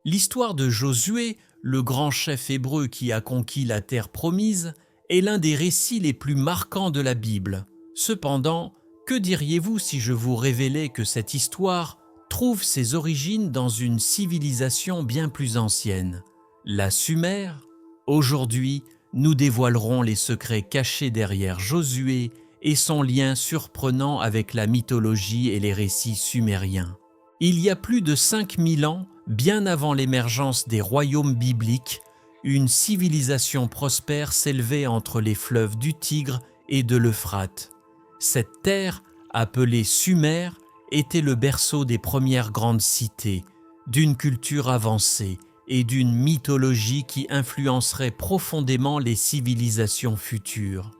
L'histoire de Josué, le grand chef hébreu qui a conquis la terre promise, est l'un des récits les plus marquants de la Bible. Cependant, que diriez-vous si je vous révélais que cette histoire trouve ses origines dans une civilisation bien plus ancienne, la Sumer? Aujourd'hui, nous dévoilerons les secrets cachés derrière Josué et son lien surprenant avec la mythologie et les récits sumériens. Il y a plus de 5000 ans, bien avant l'émergence des royaumes bibliques, une civilisation prospère s'élevait entre les fleuves du Tigre et de l'Euphrate. Cette terre, appelée Sumer, était le berceau des premières grandes cités, d'une culture avancée et d'une mythologie qui influencerait profondément les civilisations futures.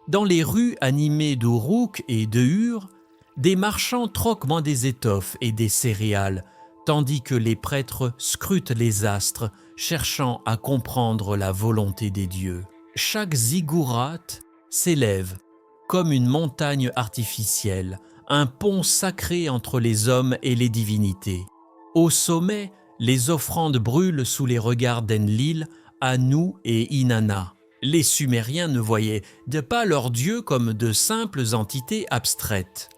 Dans les rues animées d'Uruk et de Ur, des marchands troquent des étoffes et des céréales, tandis que les prêtres scrutent les astres, cherchant à comprendre la volonté des dieux. Chaque ziggourate s'élève comme une montagne artificielle, un pont sacré entre les hommes et les divinités. Au sommet, les offrandes brûlent sous les regards d'Enlil, Anu et Inanna. Les Sumériens ne voyaient pas leurs dieux comme de simples entités abstraites.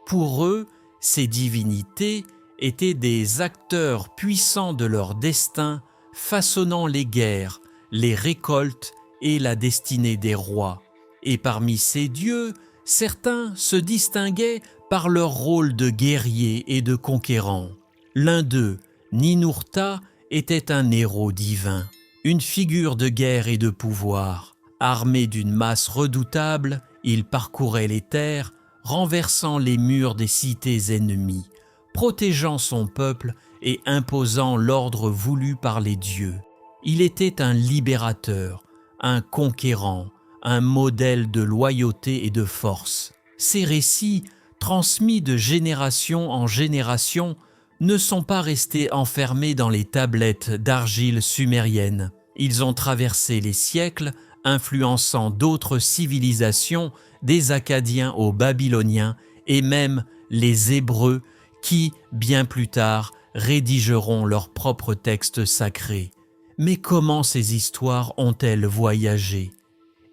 Pour eux, ces divinités étaient des acteurs puissants de leur destin, façonnant les guerres, les récoltes et la destinée des rois. Et parmi ces dieux, certains se distinguaient par leur rôle de guerriers et de conquérants. L'un d'eux, Ninurta, était un héros divin, une figure de guerre et de pouvoir. Armé d'une masse redoutable, il parcourait les terres, renversant les murs des cités ennemies, protégeant son peuple et imposant l'ordre voulu par les dieux. Il était un libérateur, un conquérant, un modèle de loyauté et de force. Ces récits, transmis de génération en génération, ne sont pas restés enfermés dans les tablettes d'argile sumériennes. Ils ont traversé les siècles, influençant d'autres civilisations, des Akkadiens aux Babyloniens et même les Hébreux qui, bien plus tard, rédigeront leurs propres textes sacrés. Mais comment ces histoires ont-elles voyagé?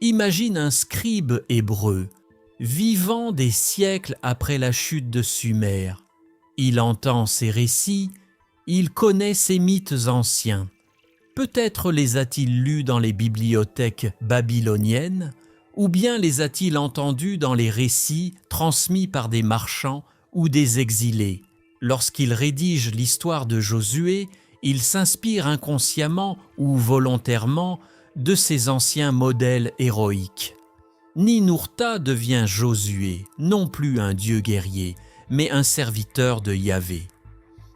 Imagine un scribe hébreu, vivant des siècles après la chute de Sumer. Il entend ces récits, il connaît ces mythes anciens. Peut-être les a-t-il lus dans les bibliothèques babyloniennes, ou bien les a-t-il entendus dans les récits transmis par des marchands ou des exilés. Lorsqu'il rédige l'histoire de Josué, il s'inspire inconsciemment ou volontairement de ces anciens modèles héroïques. Ninurta devient Josué, non plus un dieu guerrier, mais un serviteur de Yahvé.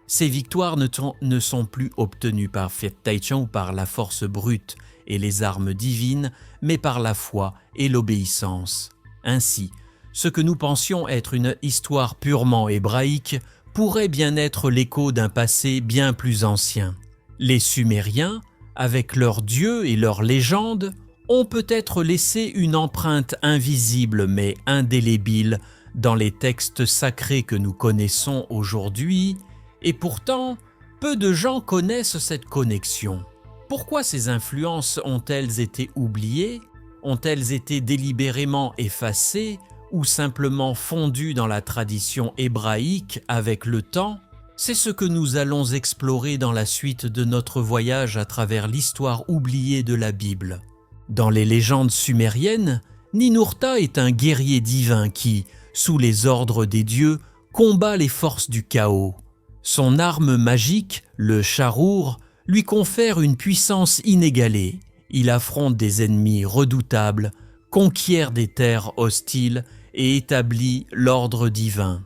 Ces victoires ne sont plus obtenues par Taichung ou par la force brute et les armes divines, mais par la foi et l'obéissance. Ainsi, ce que nous pensions être une histoire purement hébraïque pourrait bien être l'écho d'un passé bien plus ancien. Les Sumériens, avec leurs dieux et leurs légendes, ont peut-être laissé une empreinte invisible mais indélébile dans les textes sacrés que nous connaissons aujourd'hui, et pourtant, peu de gens connaissent cette connexion. Pourquoi ces influences ont-elles été oubliées? Ont-elles été délibérément effacées ou simplement fondues dans la tradition hébraïque avec le temps? C'est ce que nous allons explorer dans la suite de notre voyage à travers l'histoire oubliée de la Bible. Dans les légendes sumériennes, Ninurta est un guerrier divin qui, sous les ordres des dieux, combat les forces du chaos. Son arme magique, le charour, lui confère une puissance inégalée. Il affronte des ennemis redoutables, conquiert des terres hostiles et établit l'ordre divin.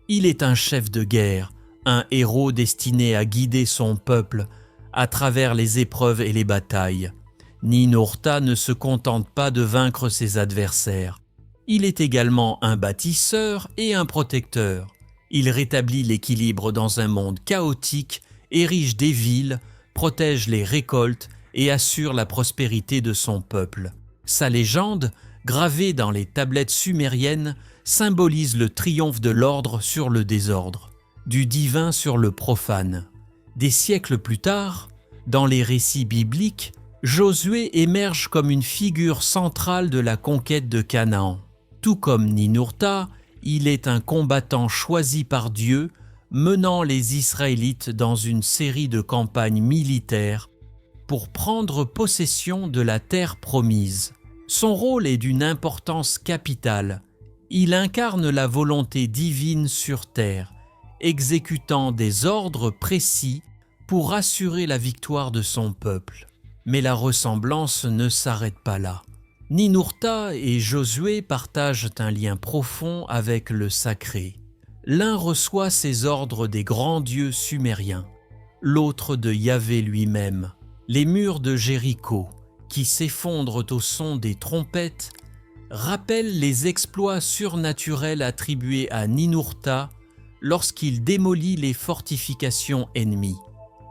Il est un chef de guerre, un héros destiné à guider son peuple à travers les épreuves et les batailles. Ninurta ne se contente pas de vaincre ses adversaires. Il est également un bâtisseur et un protecteur. Il rétablit l'équilibre dans un monde chaotique, érige des villes, protège les récoltes et assure la prospérité de son peuple. Sa légende, gravée dans les tablettes sumériennes, symbolise le triomphe de l'ordre sur le désordre, du divin sur le profane. Des siècles plus tard, dans les récits bibliques, Josué émerge comme une figure centrale de la conquête de Canaan. Tout comme Ninurta, il est un combattant choisi par Dieu, menant les Israélites dans une série de campagnes militaires pour prendre possession de la terre promise. Son rôle est d'une importance capitale. Il incarne la volonté divine sur terre, exécutant des ordres précis pour assurer la victoire de son peuple. Mais la ressemblance ne s'arrête pas là. Ninurta et Josué partagent un lien profond avec le sacré. L'un reçoit ses ordres des grands dieux sumériens, l'autre de Yahvé lui-même. Les murs de Jéricho, qui s'effondrent au son des trompettes, rappellent les exploits surnaturels attribués à Ninurta lorsqu'il démolit les fortifications ennemies.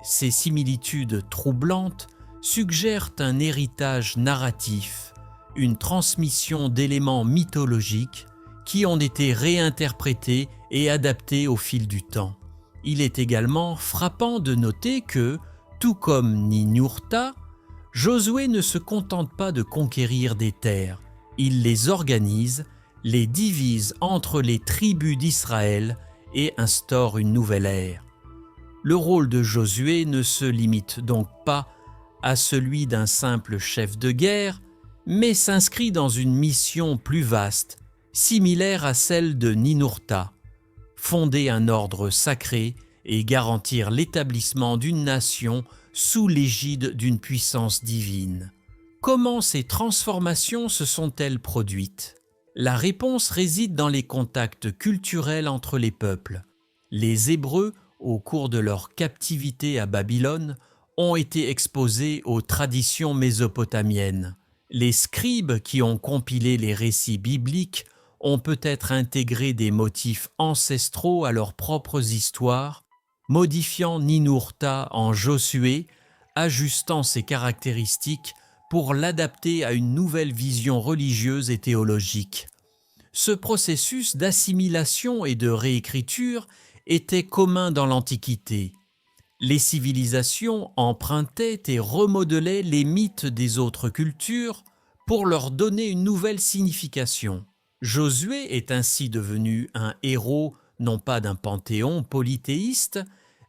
Ces similitudes troublantes suggèrent un héritage narratif, une transmission d'éléments mythologiques qui ont été réinterprétés et adaptés au fil du temps. Il est également frappant de noter que, tout comme Ninurta, Josué ne se contente pas de conquérir des terres, il les organise, les divise entre les tribus d'Israël et instaure une nouvelle ère. Le rôle de Josué ne se limite donc pas à celui d'un simple chef de guerre, mais s'inscrit dans une mission plus vaste, similaire à celle de Ninurta, fonder un ordre sacré et garantir l'établissement d'une nation sous l'égide d'une puissance divine. Comment ces transformations se sont-elles produites? La réponse réside dans les contacts culturels entre les peuples. Les Hébreux, au cours de leur captivité à Babylone, ont été exposés aux traditions mésopotamiennes. Les scribes qui ont compilé les récits bibliques ont peut-être intégré des motifs ancestraux à leurs propres histoires, modifiant Ninurta en Josué, ajustant ses caractéristiques pour l'adapter à une nouvelle vision religieuse et théologique. Ce processus d'assimilation et de réécriture était commun dans l'Antiquité. Les civilisations empruntaient et remodelaient les mythes des autres cultures pour leur donner une nouvelle signification. Josué est ainsi devenu un héros non pas d'un panthéon polythéiste,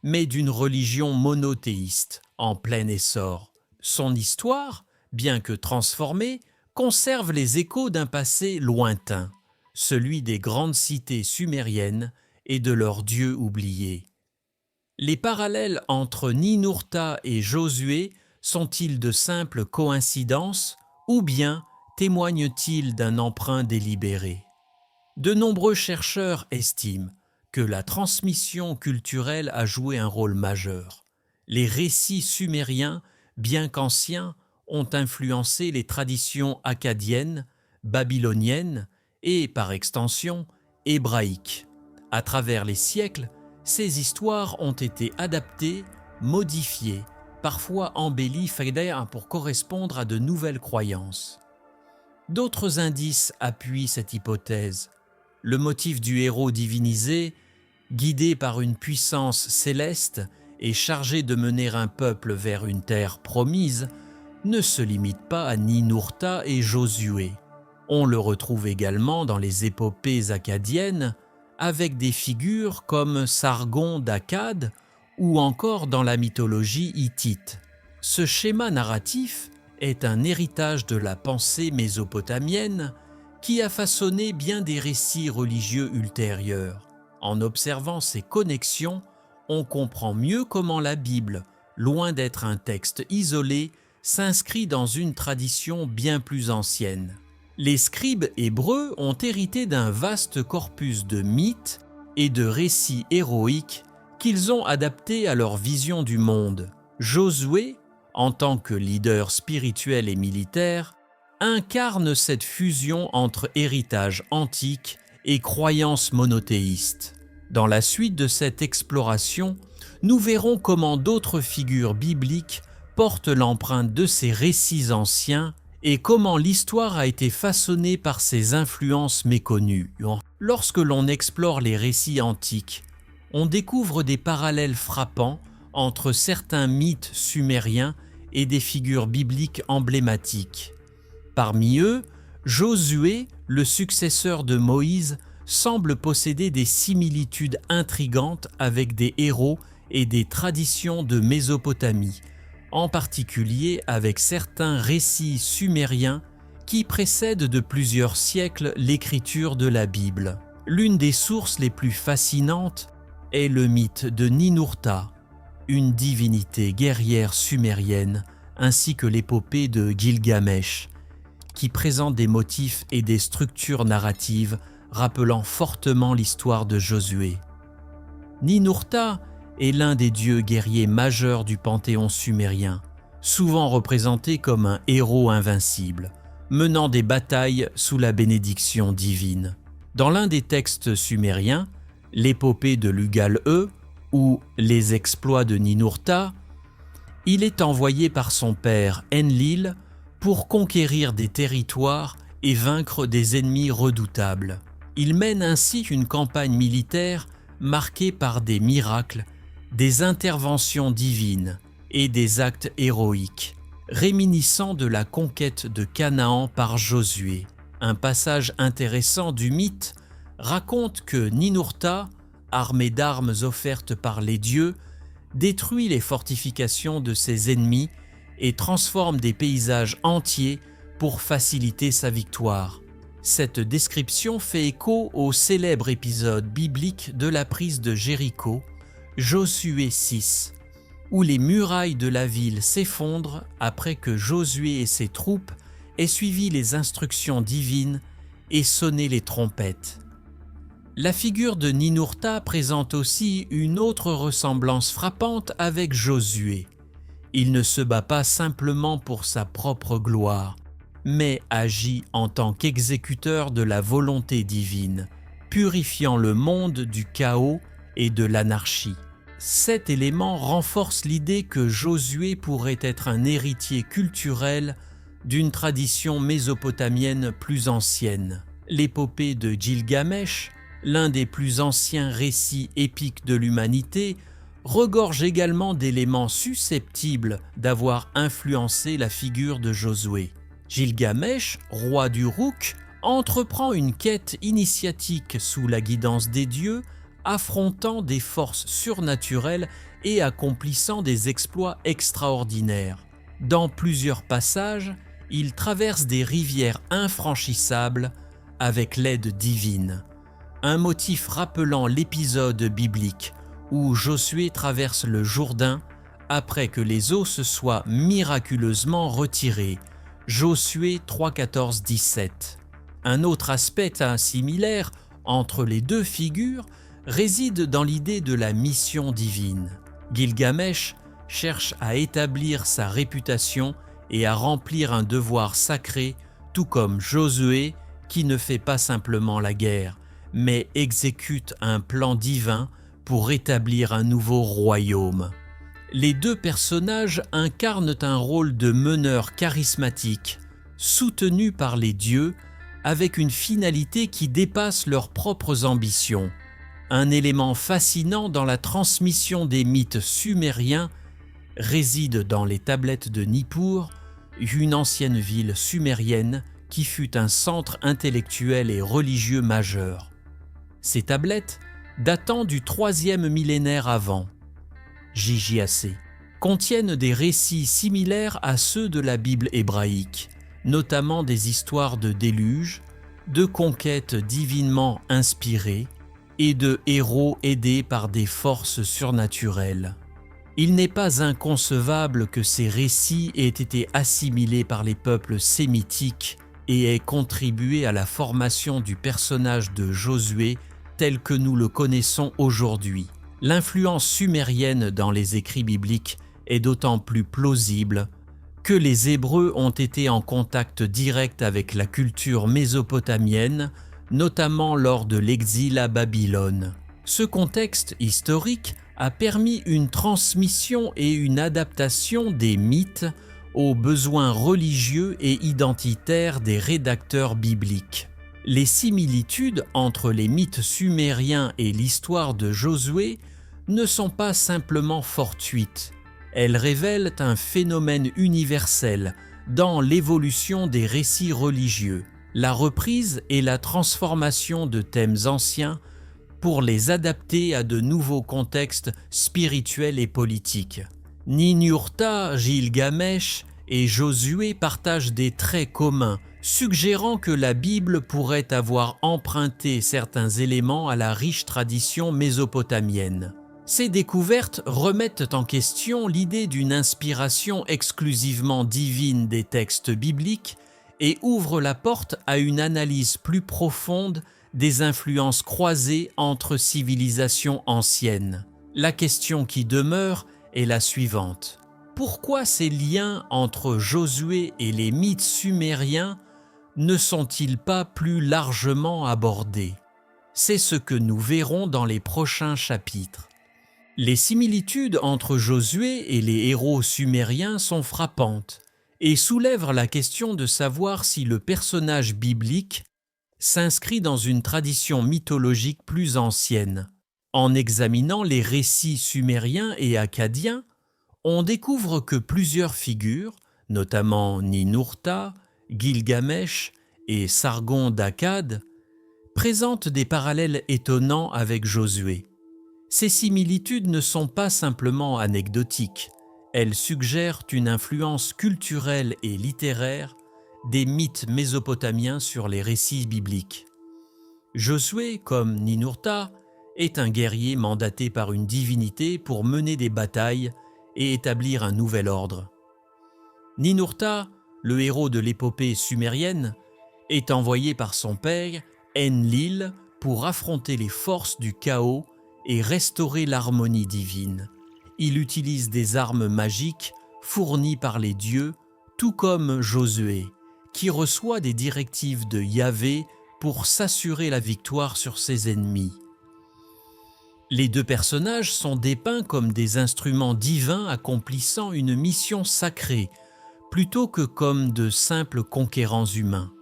mais d'une religion monothéiste en plein essor. Son histoire, bien que transformée, conserve les échos d'un passé lointain, celui des grandes cités sumériennes et de leurs dieux oubliés. Les parallèles entre Ninurta et Josué sont-ils de simples coïncidences ou bien témoignent-ils d'un emprunt délibéré? De nombreux chercheurs estiment que la transmission culturelle a joué un rôle majeur. Les récits sumériens, bien qu'anciens, ont influencé les traditions akkadiennes, babyloniennes et, par extension, hébraïques. À travers les siècles, ces histoires ont été adaptées, modifiées, parfois embellies pour correspondre à de nouvelles croyances. D'autres indices appuient cette hypothèse. Le motif du héros divinisé, guidé par une puissance céleste et chargé de mener un peuple vers une terre promise, ne se limite pas à Ninurta et Josué. On le retrouve également dans les épopées akkadiennes, avec des figures comme Sargon d'Akkad ou encore dans la mythologie hittite. Ce schéma narratif est un héritage de la pensée mésopotamienne qui a façonné bien des récits religieux ultérieurs. En observant ces connexions, on comprend mieux comment la Bible, loin d'être un texte isolé, s'inscrit dans une tradition bien plus ancienne. Les scribes hébreux ont hérité d'un vaste corpus de mythes et de récits héroïques qu'ils ont adaptés à leur vision du monde. Josué, en tant que leader spirituel et militaire, incarne cette fusion entre héritage antique et croyances monothéistes. Dans la suite de cette exploration, nous verrons comment d'autres figures bibliques portent l'empreinte de ces récits anciens et comment l'histoire a été façonnée par ces influences méconnues. Lorsque l'on explore les récits antiques, on découvre des parallèles frappants entre certains mythes sumériens et des figures bibliques emblématiques. Parmi eux, Josué, le successeur de Moïse, semble posséder des similitudes intrigantes avec des héros et des traditions de Mésopotamie, en particulier avec certains récits sumériens qui précèdent de plusieurs siècles l'écriture de la Bible. L'une des sources les plus fascinantes est le mythe de Ninurta, une divinité guerrière sumérienne, ainsi que l'épopée de Gilgamesh, qui présente des motifs et des structures narratives rappelant fortement l'histoire de Josué. Ninurta est l'un des dieux guerriers majeurs du panthéon sumérien, souvent représenté comme un héros invincible, menant des batailles sous la bénédiction divine. Dans l'un des textes sumériens, l'épopée de Lugal-e ou les exploits de Ninurta, il est envoyé par son père Enlil pour conquérir des territoires et vaincre des ennemis redoutables. Il mène ainsi une campagne militaire marquée par des miracles, des interventions divines et des actes héroïques, réminiscent de la conquête de Canaan par Josué. Un passage intéressant du mythe raconte que Ninurta, armé d'armes offertes par les dieux, détruit les fortifications de ses ennemis et transforme des paysages entiers pour faciliter sa victoire. Cette description fait écho au célèbre épisode biblique de la prise de Jéricho, Josué 6, où les murailles de la ville s'effondrent après que Josué et ses troupes aient suivi les instructions divines et sonné les trompettes. La figure de Ninurta présente aussi une autre ressemblance frappante avec Josué. Il ne se bat pas simplement pour sa propre gloire, mais agit en tant qu'exécuteur de la volonté divine, purifiant le monde du chaos et de l'anarchie. Cet élément renforce l'idée que Josué pourrait être un héritier culturel d'une tradition mésopotamienne plus ancienne. L'épopée de Gilgamesh, l'un des plus anciens récits épiques de l'humanité, regorge également d'éléments susceptibles d'avoir influencé la figure de Josué. Gilgamesh, roi d'Uruk, entreprend une quête initiatique sous la guidance des dieux, affrontant des forces surnaturelles et accomplissant des exploits extraordinaires. Dans plusieurs passages, il traverse des rivières infranchissables avec l'aide divine. Un motif rappelant l'épisode biblique où Josué traverse le Jourdain après que les eaux se soient miraculeusement retirées. Josué 3,14-17. Un autre aspect similaire entre les deux figures réside dans l'idée de la mission divine. Gilgamesh cherche à établir sa réputation et à remplir un devoir sacré, tout comme Josué qui ne fait pas simplement la guerre, mais exécute un plan divin pour établir un nouveau royaume. Les deux personnages incarnent un rôle de meneur charismatique, soutenu par les dieux, avec une finalité qui dépasse leurs propres ambitions. Un élément fascinant dans la transmission des mythes sumériens réside dans les tablettes de Nippur, une ancienne ville sumérienne qui fut un centre intellectuel et religieux majeur. Ces tablettes, datant du 3e millénaire avant, JJAC, contiennent des récits similaires à ceux de la Bible hébraïque, notamment des histoires de déluge, de conquêtes divinement inspirées et de héros aidés par des forces surnaturelles. Il n'est pas inconcevable que ces récits aient été assimilés par les peuples sémitiques et aient contribué à la formation du personnage de Josué tel que nous le connaissons aujourd'hui. L'influence sumérienne dans les écrits bibliques est d'autant plus plausible que les Hébreux ont été en contact direct avec la culture mésopotamienne, notamment lors de l'exil à Babylone. Ce contexte historique a permis une transmission et une adaptation des mythes aux besoins religieux et identitaires des rédacteurs bibliques. Les similitudes entre les mythes sumériens et l'histoire de Josué ne sont pas simplement fortuites. Elles révèlent un phénomène universel dans l'évolution des récits religieux, la reprise et la transformation de thèmes anciens pour les adapter à de nouveaux contextes spirituels et politiques. Ninurta, Gilgamesh et Josué partagent des traits communs, suggérant que la Bible pourrait avoir emprunté certains éléments à la riche tradition mésopotamienne. Ces découvertes remettent en question l'idée d'une inspiration exclusivement divine des textes bibliques et ouvrent la porte à une analyse plus profonde des influences croisées entre civilisations anciennes. La question qui demeure est la suivante. Pourquoi ces liens entre Josué et les mythes sumériens ne sont-ils pas plus largement abordés? C'est ce que nous verrons dans les prochains chapitres. Les similitudes entre Josué et les héros sumériens sont frappantes et soulèvent la question de savoir si le personnage biblique s'inscrit dans une tradition mythologique plus ancienne. En examinant les récits sumériens et akkadiens, on découvre que plusieurs figures, notamment Ninurta, Gilgamesh et Sargon d'Akkad, présentent des parallèles étonnants avec Josué. Ces similitudes ne sont pas simplement anecdotiques, elles suggèrent une influence culturelle et littéraire des mythes mésopotamiens sur les récits bibliques. Josué, comme Ninurta, est un guerrier mandaté par une divinité pour mener des batailles et établir un nouvel ordre. Ninurta, le héros de l'épopée sumérienne, est envoyé par son père, Enlil, pour affronter les forces du chaos et restaurer l'harmonie divine. Il utilise des armes magiques fournies par les dieux, tout comme Josué, qui reçoit des directives de Yahvé pour s'assurer la victoire sur ses ennemis. Les deux personnages sont dépeints comme des instruments divins accomplissant une mission sacrée, plutôt que comme de simples conquérants humains.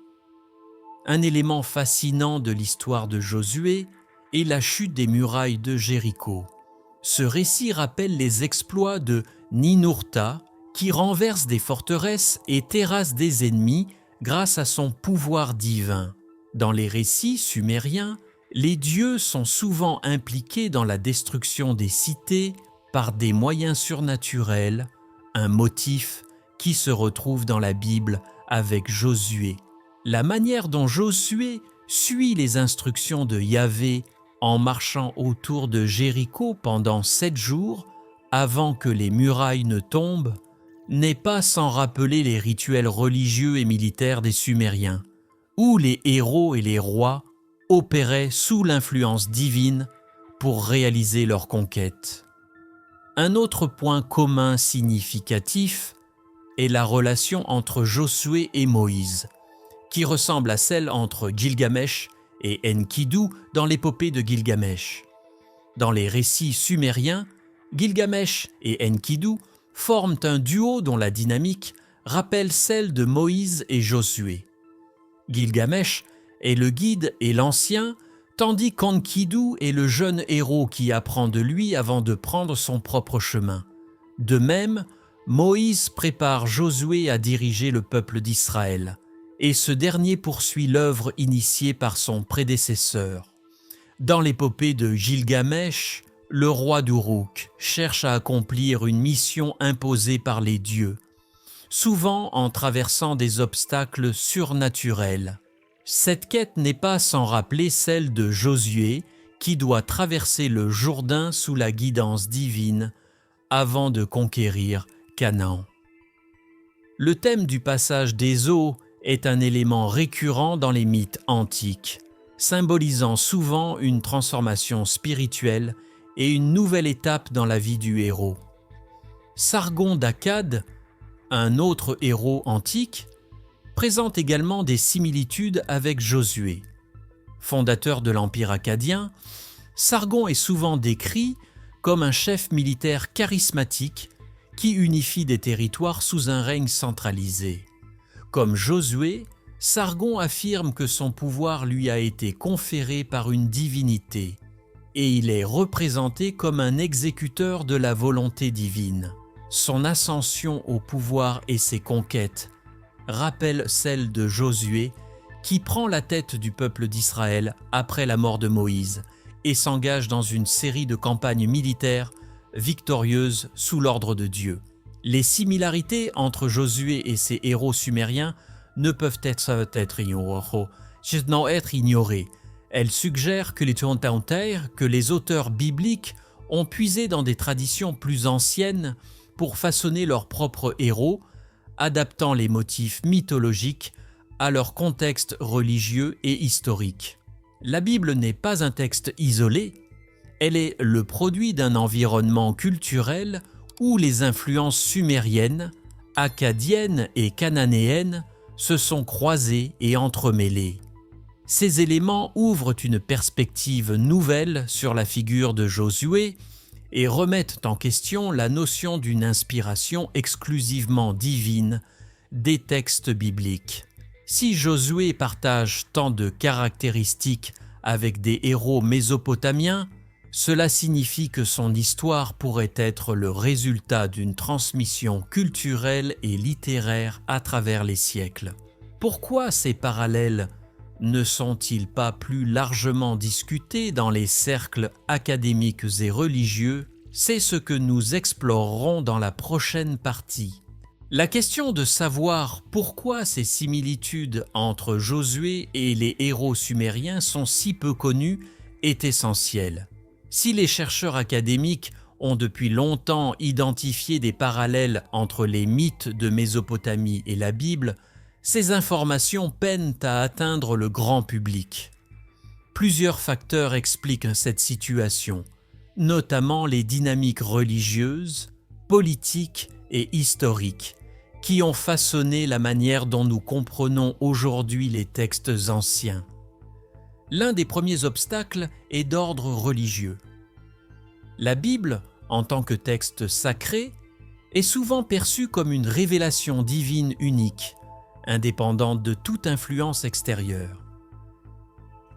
Un élément fascinant de l'histoire de Josué est la chute des murailles de Jéricho. Ce récit rappelle les exploits de Ninurta, qui renverse des forteresses et terrasse des ennemis grâce à son pouvoir divin. Dans les récits sumériens, les dieux sont souvent impliqués dans la destruction des cités par des moyens surnaturels, un motif qui se retrouve dans la Bible avec Josué. La manière dont Josué suit les instructions de Yahvé en marchant autour de Jéricho pendant 7 jours avant que les murailles ne tombent n'est pas sans rappeler les rituels religieux et militaires des Sumériens, où les héros et les rois opéraient sous l'influence divine pour réaliser leur conquête. Un autre point commun significatif est la relation entre Josué et Moïse, qui ressemble à celle entre Gilgamesh et Enkidu dans l'épopée de Gilgamesh. Dans les récits sumériens, Gilgamesh et Enkidu forment un duo dont la dynamique rappelle celle de Moïse et Josué. Gilgamesh est le guide et l'ancien, tandis qu'Enkidu est le jeune héros qui apprend de lui avant de prendre son propre chemin. De même, Moïse prépare Josué à diriger le peuple d'Israël, et ce dernier poursuit l'œuvre initiée par son prédécesseur. Dans l'épopée de Gilgamesh, le roi d'Uruk cherche à accomplir une mission imposée par les dieux, souvent en traversant des obstacles surnaturels. Cette quête n'est pas sans rappeler celle de Josué, qui doit traverser le Jourdain sous la guidance divine avant de conquérir Canaan. Le thème du passage des eaux est un élément récurrent dans les mythes antiques, symbolisant souvent une transformation spirituelle et une nouvelle étape dans la vie du héros. Sargon d'Akkad, un autre héros antique, présente également des similitudes avec Josué. Fondateur de l'Empire akkadien, Sargon est souvent décrit comme un chef militaire charismatique qui unifie des territoires sous un règne centralisé. Comme Josué, Sargon affirme que son pouvoir lui a été conféré par une divinité et il est représenté comme un exécuteur de la volonté divine. Son ascension au pouvoir et ses conquêtes rappellent celles de Josué, qui prend la tête du peuple d'Israël après la mort de Moïse et s'engage dans une série de campagnes militaires victorieuses sous l'ordre de Dieu. Les similarités entre Josué et ses héros sumériens ne peuvent être ignorées. Elles suggèrent que les auteurs bibliques ont puisé dans des traditions plus anciennes pour façonner leurs propres héros, adaptant les motifs mythologiques à leur contexte religieux et historique. La Bible n'est pas un texte isolé, elle est le produit d'un environnement culturel où les influences sumériennes, akkadiennes et cananéennes se sont croisées et entremêlées. Ces éléments ouvrent une perspective nouvelle sur la figure de Josué et remettent en question la notion d'une inspiration exclusivement divine des textes bibliques. Si Josué partage tant de caractéristiques avec des héros mésopotamiens, cela signifie que son histoire pourrait être le résultat d'une transmission culturelle et littéraire à travers les siècles. Pourquoi ces parallèles ne sont-ils pas plus largement discutés dans les cercles académiques et religieux? C'est ce que nous explorerons dans la prochaine partie. La question de savoir pourquoi ces similitudes entre Josué et les héros sumériens sont si peu connues est essentielle. Si les chercheurs académiques ont depuis longtemps identifié des parallèles entre les mythes de Mésopotamie et la Bible, ces informations peinent à atteindre le grand public. Plusieurs facteurs expliquent cette situation, notamment les dynamiques religieuses, politiques et historiques, qui ont façonné la manière dont nous comprenons aujourd'hui les textes anciens. L'un des premiers obstacles est d'ordre religieux. La Bible, en tant que texte sacré, est souvent perçue comme une révélation divine unique, indépendante de toute influence extérieure.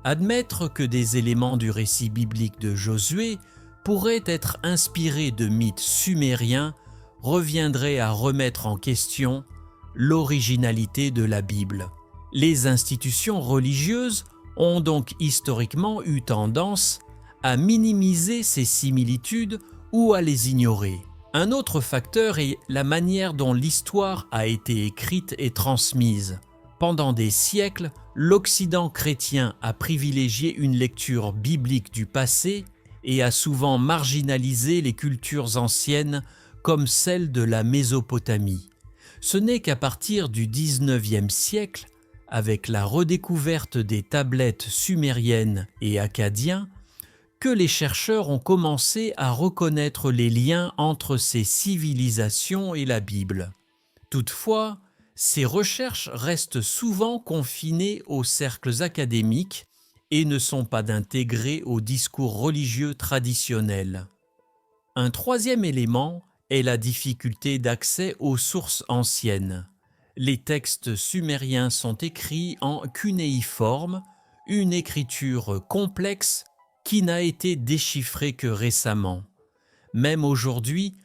Admettre que des éléments du récit biblique de Josué pourraient être inspirés de mythes sumériens reviendrait à remettre en question l'originalité de la Bible. Les institutions religieuses ont donc historiquement eu tendance à minimiser ces similitudes ou à les ignorer. Un autre facteur est la manière dont l'histoire a été écrite et transmise. Pendant des siècles, l'Occident chrétien a privilégié une lecture biblique du passé et a souvent marginalisé les cultures anciennes comme celle de la Mésopotamie. Ce n'est qu'à partir du XIXe siècle, avec la redécouverte des tablettes sumériennes et akkadiens, que les chercheurs ont commencé à reconnaître les liens entre ces civilisations et la Bible. Toutefois, ces recherches restent souvent confinées aux cercles académiques et ne sont pas intégrées au discours religieux traditionnel. Un troisième élément est la difficulté d'accès aux sources anciennes. Les textes sumériens sont écrits en cunéiforme, une écriture complexe qui n'a été déchiffrée que récemment. Même aujourd'hui,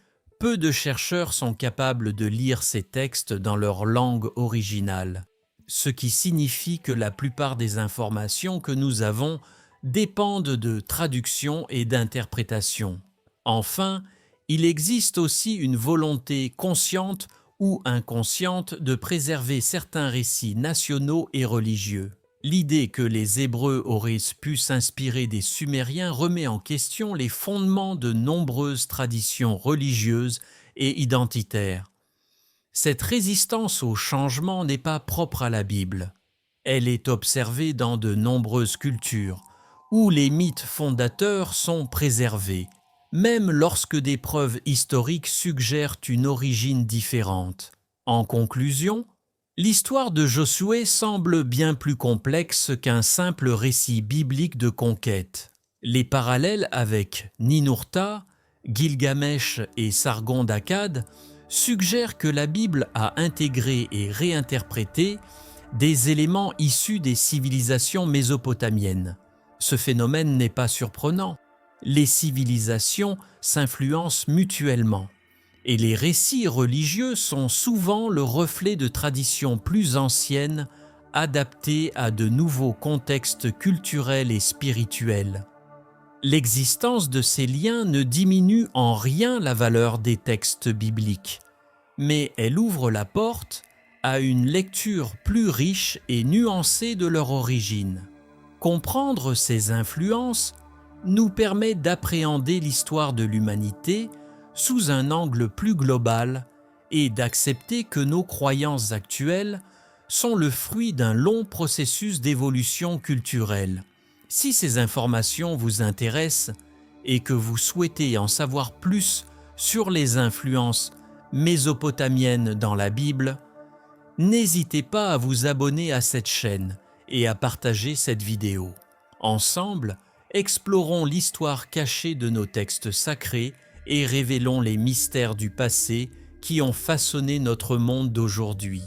peu de chercheurs sont capables de lire ces textes dans leur langue originale, ce qui signifie que la plupart des informations que nous avons dépendent de traduction et d'interprétation. Enfin, il existe aussi une volonté consciente ou inconsciente de préserver certains récits nationaux et religieux. L'idée que les Hébreux auraient pu s'inspirer des Sumériens remet en question les fondements de nombreuses traditions religieuses et identitaires. Cette résistance au changement n'est pas propre à la Bible. Elle est observée dans de nombreuses cultures, où les mythes fondateurs sont préservés, même lorsque des preuves historiques suggèrent une origine différente. En conclusion, l'histoire de Josué semble bien plus complexe qu'un simple récit biblique de conquête. Les parallèles avec Ninurta, Gilgamesh et Sargon d'Akkad suggèrent que la Bible a intégré et réinterprété des éléments issus des civilisations mésopotamiennes. Ce phénomène n'est pas surprenant. les civilisations s'influencent mutuellement, et les récits religieux sont souvent le reflet de traditions plus anciennes adaptées à de nouveaux contextes culturels et spirituels. L'existence de ces liens ne diminue en rien la valeur des textes bibliques, mais elle ouvre la porte à une lecture plus riche et nuancée de leur origine. Comprendre ces influences nous permet d'appréhender l'histoire de l'humanité sous un angle plus global et d'accepter que nos croyances actuelles sont le fruit d'un long processus d'évolution culturelle. Si ces informations vous intéressent et que vous souhaitez en savoir plus sur les influences mésopotamiennes dans la Bible, n'hésitez pas à vous abonner à cette chaîne et à partager cette vidéo. Ensemble, explorons l'histoire cachée de nos textes sacrés et révélons les mystères du passé qui ont façonné notre monde d'aujourd'hui.